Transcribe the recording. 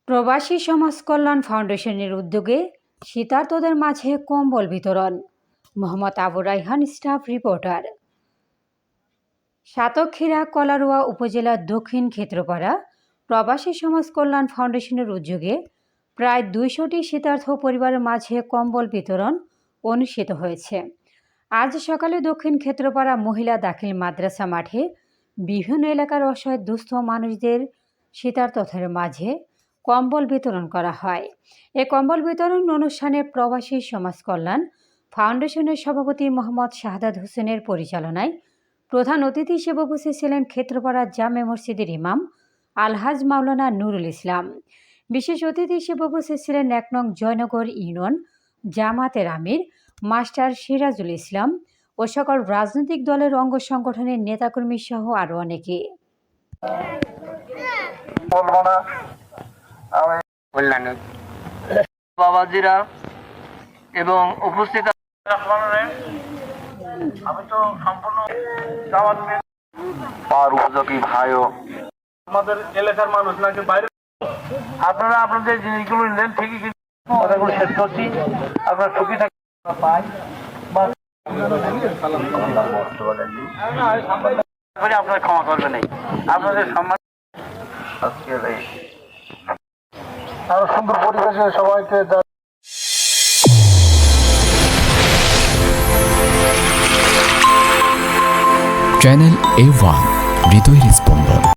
প্রবাসী সমাজ কল্যাণ ফাউন্ডেশনের উদ্যোগে শীতার্তদের মাঝে কম্বল বিতরণ। Mohammad Abu Raihan, staff reporter. সাতক্ষীরা কলারোয়া উপজেলার দক্ষিণ ক্ষেত্রপাড়া প্রবাসী সমাজ কল্যাণ ফাউন্ডেশনের উদ্যোগে প্রায় 200টি শীতার্থ পরিবারের মাঝে কম্বল বিতরণ অনুষ্ঠিত হয়েছে। আজ সকালে দক্ষিণ ক্ষেত্রপাড়া মহিলা দাখিল মাদ্রাসা মাঠে বিভিন্ন এলাকার অসহায় দুস্থ মানুষদের শীতার্তদের মাঝে কম্বল বিতরণ করা হয়। এ কম্বল বিতরণ অনুষ্ঠানে প্রবাসী সমাজ কল্যাণ ফাউন্ডেশনের সভাপতি মোহাম্মদ শাহাদাত হোসেনের পরিচালনায় প্রধান অতিথি হিসেবে উপস্থিত ছিলেন ক্ষেত্রপাড়া জামে মসজিদের ইমাম আলহাজ মাওলানা নুরুল ইসলাম। বিশেষ অতিথি হিসেবে উপস্থিত ছিলেন 1 নং জয়নগর ইউনিয়ন জামাতের আমির মাস্টার সিরাজুল ইসলাম ও সকল রাজনৈতিক দলের অঙ্গ সংগঠনের নেতাকর্মী সহ আরও অনেকে। বাবাজিরা এবং উপস্থিত আমি তো সম্পূর্ণ উপযোগী ভাইও আমাদের এলাকার মানুষ নাকি বাইরে আপনারা আপনাদের জিনিসগুলো নিলেন ঠিকই, কিন্তু কথাগুলো শেষ করছি। আপনারা সুখী থাকেন। আপনারা ক্ষমা করবেন নাই, আপনাদের সম্মান আজকের এই আরো সুন্দর পরিবেশে সবাইকে চ্যানেল A1 হৃদয়ের স্পন্দন।